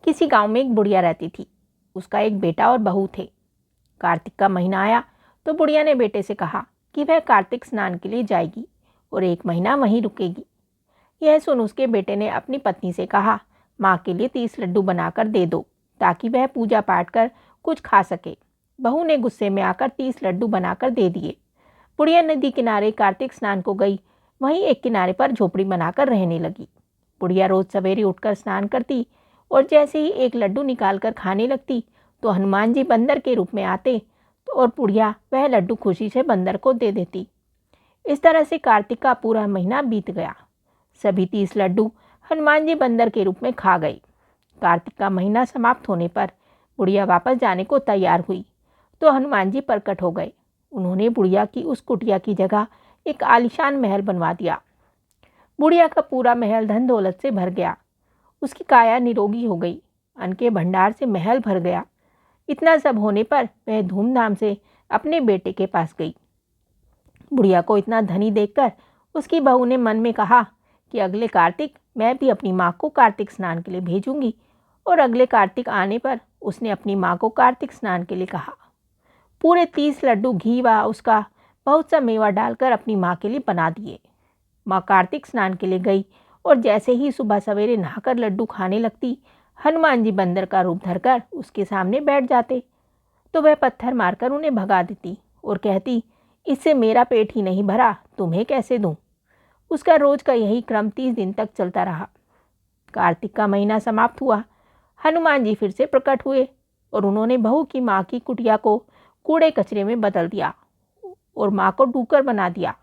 किसी गांव में एक बुढ़िया रहती थी। उसका एक बेटा और बहू थे। कार्तिक का महीना आया तो बुढ़िया ने बेटे से कहा कि वह कार्तिक स्नान के लिए जाएगी और 1 महीना वहीं रुकेगी। यह सुन उसके बेटे ने अपनी पत्नी से कहा, माँ के लिए 30 लड्डू बनाकर दे दो ताकि वह पूजा पाठ कर कुछ खा सके। बहू ने गुस्से में आकर 30 लड्डू बनाकर दे दिए। बुढ़िया नदी किनारे कार्तिक स्नान को गई। वहीं एक किनारे पर झोपड़ी बनाकर रहने लगी। बुढ़िया रोज सवेरे उठकर स्नान करती और जैसे ही एक लड्डू निकालकर खाने लगती तो हनुमान जी बंदर के रूप में आते और बुढ़िया वह लड्डू खुशी से बंदर को दे देती। इस तरह से कार्तिक का पूरा महीना बीत गया। सभी 30 लड्डू हनुमान जी बंदर के रूप में खा गई। कार्तिक का महीना समाप्त होने पर बुढ़िया वापस जाने को तैयार हुई तो हनुमान जी प्रकट हो गए। उन्होंने बुढ़िया की उस कुटिया की जगह एक आलीशान महल बनवा दिया। बुढ़िया का पूरा महल धन दौलत से भर गया। उसकी काया निरोगी हो गई। अन्न के भंडार से महल भर गया। इतना सब होने पर वह धूमधाम से अपने बेटे के पास गई। बुढ़िया को इतना धनी देखकर उसकी बहू ने मन में कहा कि अगले कार्तिक मैं भी अपनी माँ को कार्तिक स्नान के लिए भेजूंगी। और अगले कार्तिक आने पर उसने अपनी माँ को कार्तिक स्नान के लिए कहा। पूरे 30 लड्डू घी व उसका बहुत सा मेवा डालकर अपनी माँ के लिए बना दिए। माँ कार्तिक स्नान के लिए गई और जैसे ही सुबह सवेरे नहाकर लड्डू खाने लगती, हनुमान जी बंदर का रूप धरकर उसके सामने बैठ जाते तो वह पत्थर मारकर उन्हें भगा देती और कहती, इससे मेरा पेट ही नहीं भरा, तुम्हें कैसे दूं। उसका रोज का यही क्रम 30 दिन तक चलता रहा। कार्तिक का महीना समाप्त हुआ। हनुमान जी फिर से प्रकट हुए और उन्होंने बहू की माँ की कुटिया को कूड़े कचरे में बदल दिया और माँ को डूकर बना दिया।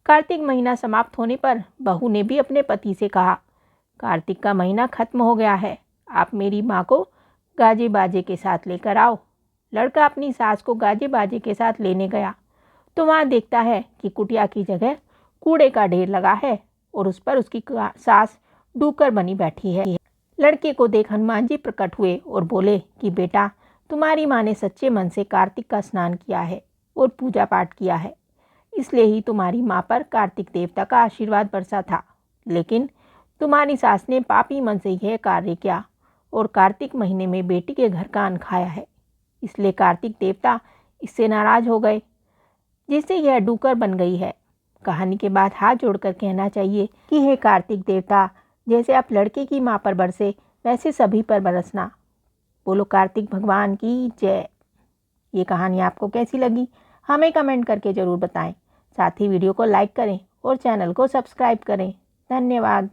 कार्तिक महीना समाप्त होने पर बहू ने भी अपने पति से कहा, कार्तिक का महीना खत्म हो गया है, आप मेरी माँ को गाजे बाजे के साथ लेकर आओ। लड़का अपनी सास को गाजे बाजे के साथ लेने गया तो वहाँ देखता है कि कुटिया की जगह कूड़े का ढेर लगा है और उस पर उसकी सास डूकर बनी बैठी है। लड़के को देख हनुमान जी प्रकट हुए और बोले कि बेटा, तुम्हारी माँ ने सच्चे मन से कार्तिक का स्नान किया है और पूजा पाठ किया है, इसलिए ही तुम्हारी माँ पर कार्तिक देवता का आशीर्वाद बरसा था। लेकिन तुम्हारी सास ने पापी मन से यह कार्य किया और कार्तिक महीने में बेटी के घर का अन्न खाया है, इसलिए कार्तिक देवता इससे नाराज हो गए, जिससे यह डूकर बन गई है। कहानी के बाद हाथ जोड़कर कहना चाहिए कि हे कार्तिक देवता, जैसे आप लड़के की माँ पर बरसे वैसे सभी पर बरसना। बोलो कार्तिक भगवान की जय। ये कहानी आपको कैसी लगी हमें कमेंट करके ज़रूर बताएं। साथ ही वीडियो को लाइक करें और चैनल को सब्सक्राइब करें। धन्यवाद।